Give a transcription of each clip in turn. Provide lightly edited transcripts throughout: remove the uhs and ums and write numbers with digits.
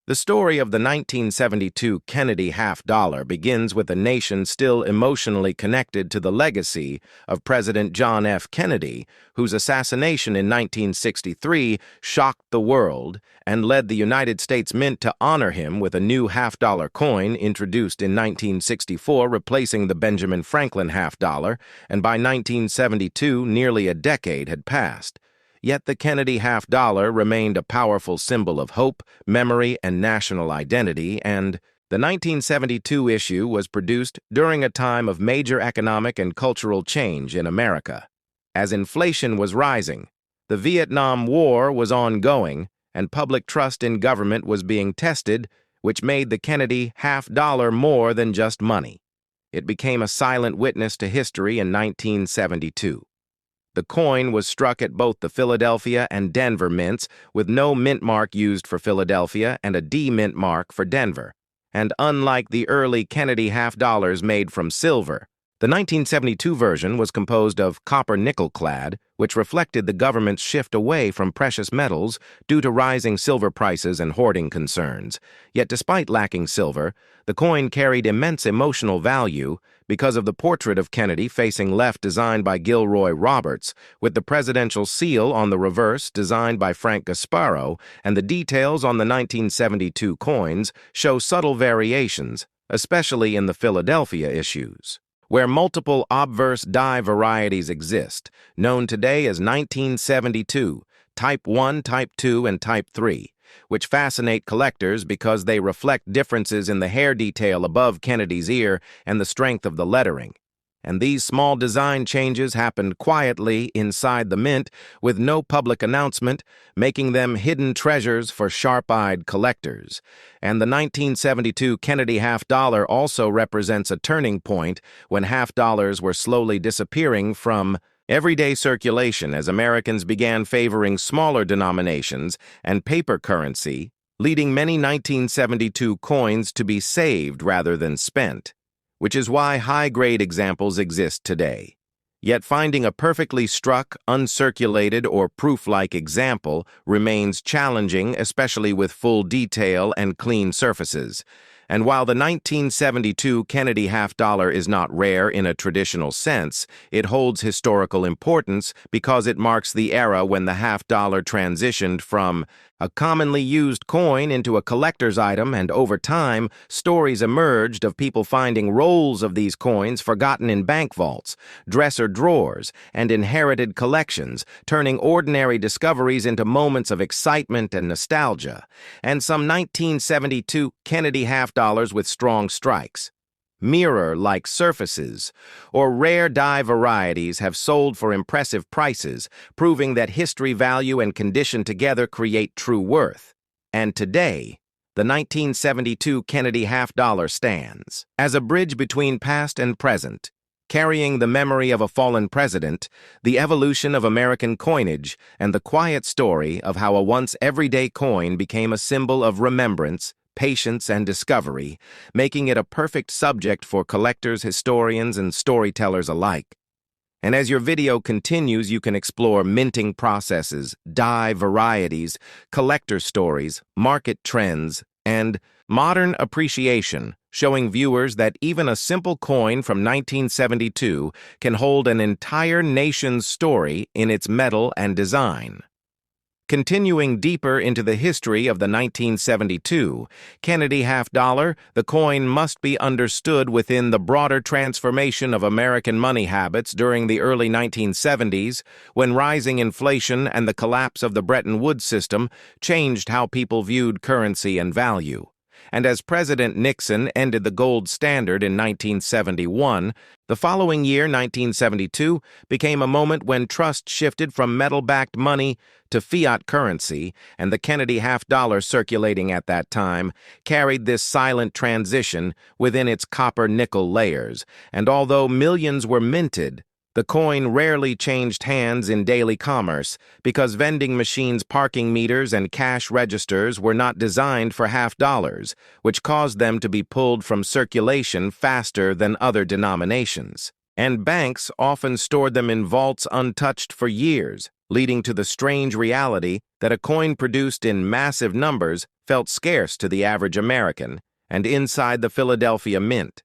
The story of the 1972 Kennedy half-dollar begins with a nation still emotionally connected to the legacy of President John F. Kennedy, whose assassination in 1963 shocked the world and led the United States Mint to honor him with a new half-dollar coin introduced in 1964, replacing the Benjamin Franklin half-dollar, and by 1972, nearly a decade had passed. Yet the Kennedy half-dollar remained a powerful symbol of hope, memory, and national identity, and the 1972 issue was produced during a time of major economic and cultural change in America. As inflation was rising, the Vietnam War was ongoing, and public trust in government was being tested, which made the Kennedy half-dollar more than just money. It became a silent witness to history in 1972. The coin was struck at both the Philadelphia and Denver mints, with no mint mark used for Philadelphia and a D mint mark for Denver. And unlike the early Kennedy half-dollars made from silver, the 1972 version was composed of copper nickel-clad, which reflected the government's shift away from precious metals due to rising silver prices and hoarding concerns. Yet despite lacking silver, the coin carried immense emotional value because of the portrait of Kennedy facing left designed by Gilroy Roberts, with the presidential seal on the reverse designed by Frank Gasparo, and the details on the 1972 coins show subtle variations, especially in the Philadelphia issues, where multiple obverse die varieties exist, known today as 1972, Type 1, Type 2, and Type 3, which fascinate collectors because they reflect differences in the hair detail above Kennedy's ear and the strength of the lettering. And these small design changes happened quietly inside the mint with no public announcement, making them hidden treasures for sharp-eyed collectors. And the 1972 Kennedy half-dollar also represents a turning point when half-dollars were slowly disappearing from everyday circulation as Americans began favoring smaller denominations and paper currency, leading many 1972 coins to be saved rather than spent, which is why high-grade examples exist today. Yet finding a perfectly struck, uncirculated, or proof-like example remains challenging, especially with full detail and clean surfaces. And while the 1972 Kennedy half-dollar is not rare in a traditional sense, it holds historical importance because it marks the era when the half-dollar transitioned from a commonly used coin into a collector's item, and over time, stories emerged of people finding rolls of these coins forgotten in bank vaults, dresser drawers, and inherited collections, turning ordinary discoveries into moments of excitement and nostalgia. And some 1972 Kennedy half-dollars with strong strikes, mirror-like surfaces, or rare die varieties have sold for impressive prices, proving that history, value, and condition together create true worth. And today, the 1972 Kennedy half-dollar stands as a bridge between past and present, carrying the memory of a fallen president, the evolution of American coinage, and the quiet story of how a once everyday coin became a symbol of remembrance, patience, and discovery, making it a perfect subject for collectors, historians, and storytellers alike. And as your video continues, you can explore minting processes, die varieties, collector stories, market trends, and modern appreciation, showing viewers that even a simple coin from 1972 can hold an entire nation's story in its metal and design. Continuing deeper into the history of the 1972 Kennedy half-dollar, the coin must be understood within the broader transformation of American money habits during the early 1970s, when rising inflation and the collapse of the Bretton Woods system changed how people viewed currency and value. And as President Nixon ended the gold standard in 1971, the following year, 1972, became a moment when trust shifted from metal-backed money to fiat currency, and the Kennedy half-dollar circulating at that time carried this silent transition within its copper-nickel layers. And although millions were minted, the coin rarely changed hands in daily commerce because vending machines, parking meters, and cash registers were not designed for half-dollars, which caused them to be pulled from circulation faster than other denominations. And banks often stored them in vaults untouched for years, leading to the strange reality that a coin produced in massive numbers felt scarce to the average American, and inside the Philadelphia Mint.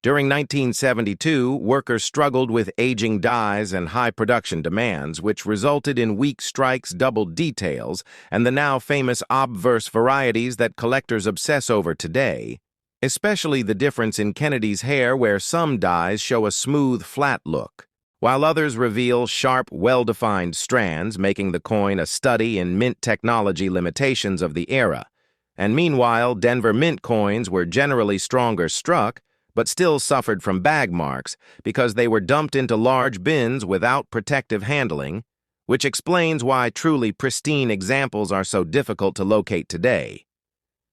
During 1972, workers struggled with aging dies and high production demands, which resulted in weak strikes, double details, and the now famous obverse varieties that collectors obsess over today, especially the difference in Kennedy's hair, where some dies show a smooth, flat look, while others reveal sharp, well-defined strands, making the coin a study in mint technology limitations of the era. And meanwhile, Denver Mint coins were generally stronger struck, but still suffered from bag marks because they were dumped into large bins without protective handling, which explains why truly pristine examples are so difficult to locate today.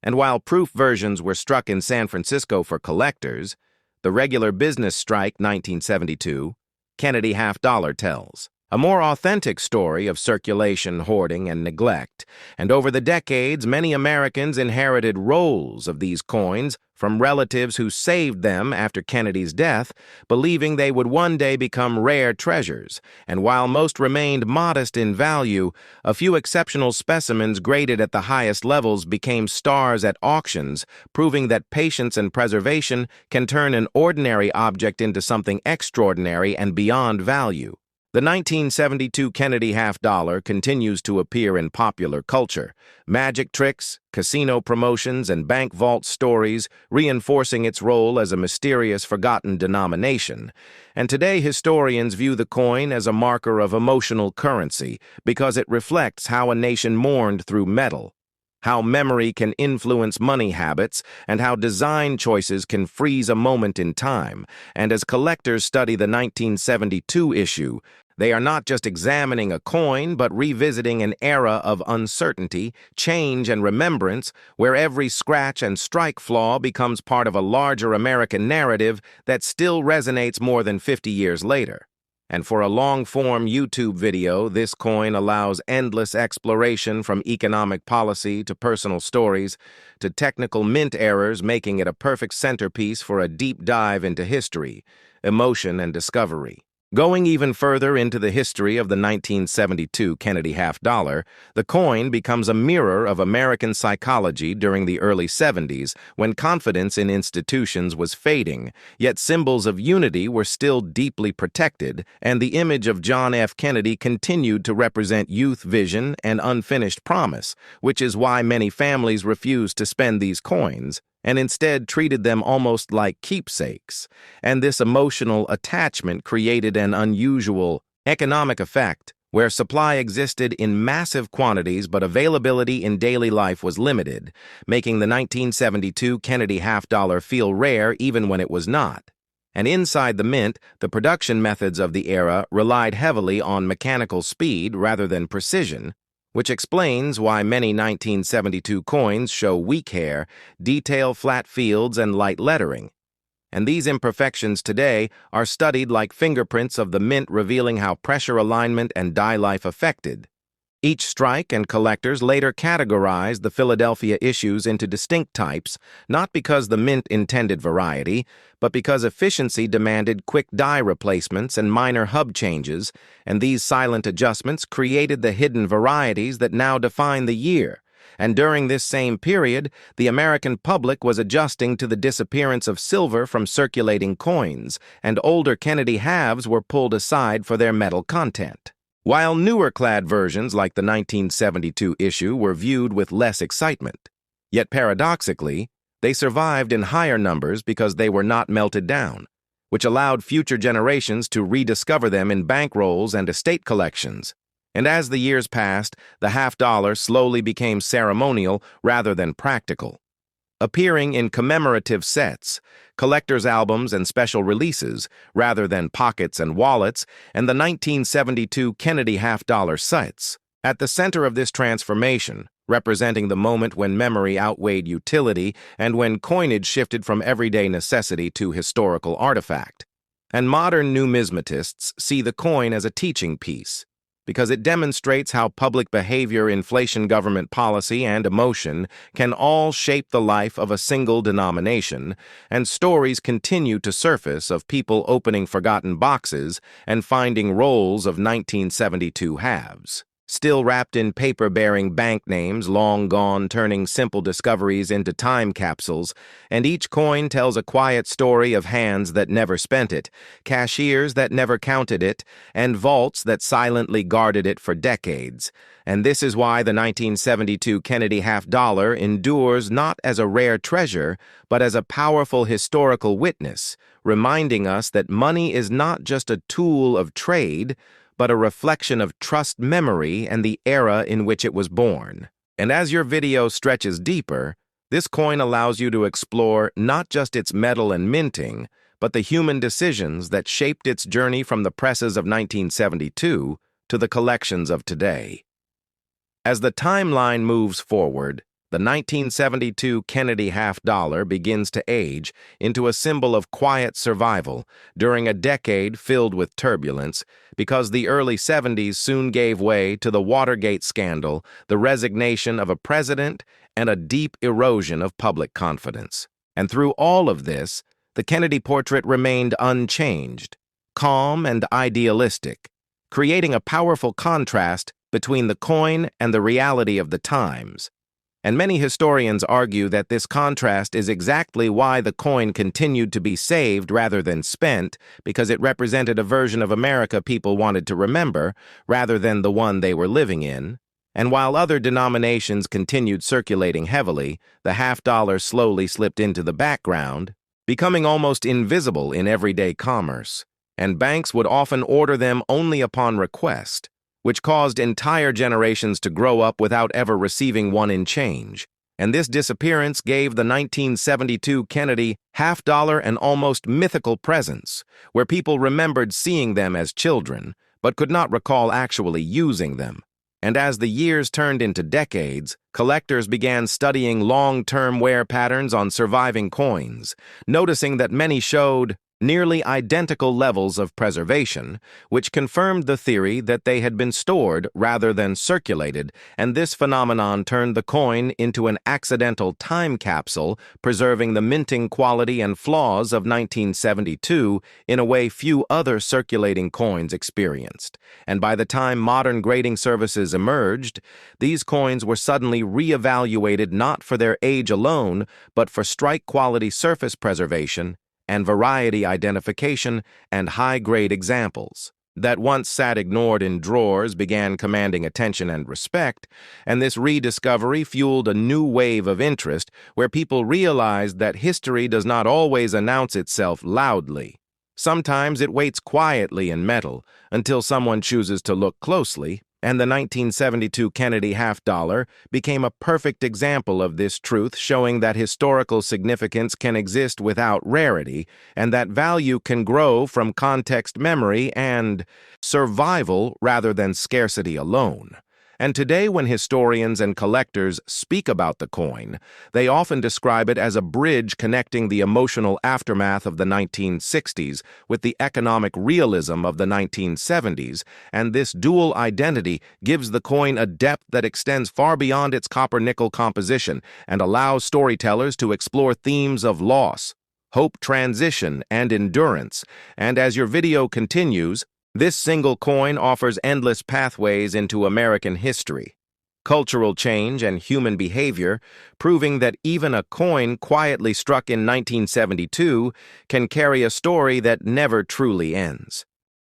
And while proof versions were struck in San Francisco for collectors, the regular business strike 1972, Kennedy half-dollar tells a more authentic story of circulation, hoarding, and neglect, and over the decades, many Americans inherited rolls of these coins from relatives who saved them after Kennedy's death, believing they would one day become rare treasures, and while most remained modest in value, a few exceptional specimens graded at the highest levels became stars at auctions, proving that patience and preservation can turn an ordinary object into something extraordinary and beyond value. The 1972 Kennedy half-dollar continues to appear in popular culture, magic tricks, casino promotions, and bank vault stories reinforcing its role as a mysterious, forgotten denomination. And today historians view the coin as a marker of emotional currency because it reflects how a nation mourned through metal, how memory can influence money habits, and how design choices can freeze a moment in time. And as collectors study the 1972 issue, they are not just examining a coin, but revisiting an era of uncertainty, change, and remembrance, where every scratch and strike flaw becomes part of a larger American narrative that still resonates more than 50 years later. And for a long-form YouTube video, this coin allows endless exploration from economic policy to personal stories to technical mint errors, making it a perfect centerpiece for a deep dive into history, emotion, and discovery. Going even further into the history of the 1972 Kennedy half-dollar, the coin becomes a mirror of American psychology during the early 70s, when confidence in institutions was fading, yet symbols of unity were still deeply protected, and the image of John F. Kennedy continued to represent youth vision and unfinished promise, which is why many families refused to spend these coins, and instead treated them almost like keepsakes, and this emotional attachment created an unusual economic effect where supply existed in massive quantities but availability in daily life was limited, making the 1972 Kennedy half-dollar feel rare even when it was not. And inside the mint, the production methods of the era relied heavily on mechanical speed rather than precision, which explains why many 1972 coins show weak hair, detail flat fields, and light lettering. And these imperfections today are studied like fingerprints of the mint, revealing how pressure alignment and die life affected each strike, and collectors later categorized the Philadelphia issues into distinct types, not because the mint intended variety, but because efficiency demanded quick die replacements and minor hub changes, and these silent adjustments created the hidden varieties that now define the year. And during this same period, the American public was adjusting to the disappearance of silver from circulating coins, and older Kennedy halves were pulled aside for their metal content, while newer-clad versions like the 1972 issue were viewed with less excitement. Yet paradoxically, they survived in higher numbers because they were not melted down, which allowed future generations to rediscover them in bankrolls and estate collections. And as the years passed, the half-dollar slowly became ceremonial rather than practical, appearing in commemorative sets, collectors' albums, and special releases, rather than pockets and wallets, and the 1972 Kennedy half-dollar sets. At the center of this transformation, representing the moment when memory outweighed utility and when coinage shifted from everyday necessity to historical artifact. And modern numismatists see the coin as a teaching piece, because it demonstrates how public behavior, inflation, government policy, and emotion can all shape the life of a single denomination, and stories continue to surface of people opening forgotten boxes and finding rolls of 1972 halves, still wrapped in paper-bearing bank names long gone, turning simple discoveries into time capsules, and each coin tells a quiet story of hands that never spent it, cashiers that never counted it, and vaults that silently guarded it for decades. And this is why the 1972 Kennedy half-dollar endures not as a rare treasure, but as a powerful historical witness, reminding us that money is not just a tool of trade, but a reflection of trust, memory, and the era in which it was born. And as your video stretches deeper, this coin allows you to explore not just its metal and minting, but the human decisions that shaped its journey from the presses of 1972 to the collections of today. As the timeline moves forward, the 1972 Kennedy half-dollar begins to age into a symbol of quiet survival during a decade filled with turbulence, because the early 70s soon gave way to the Watergate scandal, the resignation of a president, and a deep erosion of public confidence. And through all of this, the Kennedy portrait remained unchanged, calm and idealistic, creating a powerful contrast between the coin and the reality of the times. And many historians argue that this contrast is exactly why the coin continued to be saved rather than spent, because it represented a version of America people wanted to remember, rather than the one they were living in. And while other denominations continued circulating heavily, the half-dollar slowly slipped into the background, becoming almost invisible in everyday commerce, and banks would often order them only upon request, which caused entire generations to grow up without ever receiving one in change. And this disappearance gave the 1972 Kennedy half-dollar an almost mythical presence, where people remembered seeing them as children, but could not recall actually using them. And as the years turned into decades, collectors began studying long-term wear patterns on surviving coins, noticing that many showed nearly identical levels of preservation, which confirmed the theory that they had been stored rather than circulated, and this phenomenon turned the coin into an accidental time capsule, preserving the minting quality and flaws of 1972 in a way few other circulating coins experienced. And by the time modern grading services emerged, these coins were suddenly re-evaluated not for their age alone, but for strike-quality surface preservation and variety identification and high-grade examples that once sat ignored in drawers began commanding attention and respect, and this rediscovery fueled a new wave of interest where people realized that history does not always announce itself loudly. Sometimes it waits quietly in metal until someone chooses to look closely, and the 1972 Kennedy half-dollar became a perfect example of this truth, showing that historical significance can exist without rarity, and that value can grow from context, memory, and survival rather than scarcity alone. And today, when historians and collectors speak about the coin, they often describe it as a bridge connecting the emotional aftermath of the 1960s with the economic realism of the 1970s, and this dual identity gives the coin a depth that extends far beyond its copper-nickel composition and allows storytellers to explore themes of loss, hope, transition, and endurance. And as your video continues, this single coin offers endless pathways into American history, cultural change, and human behavior, proving that even a coin quietly struck in 1972 can carry a story that never truly ends.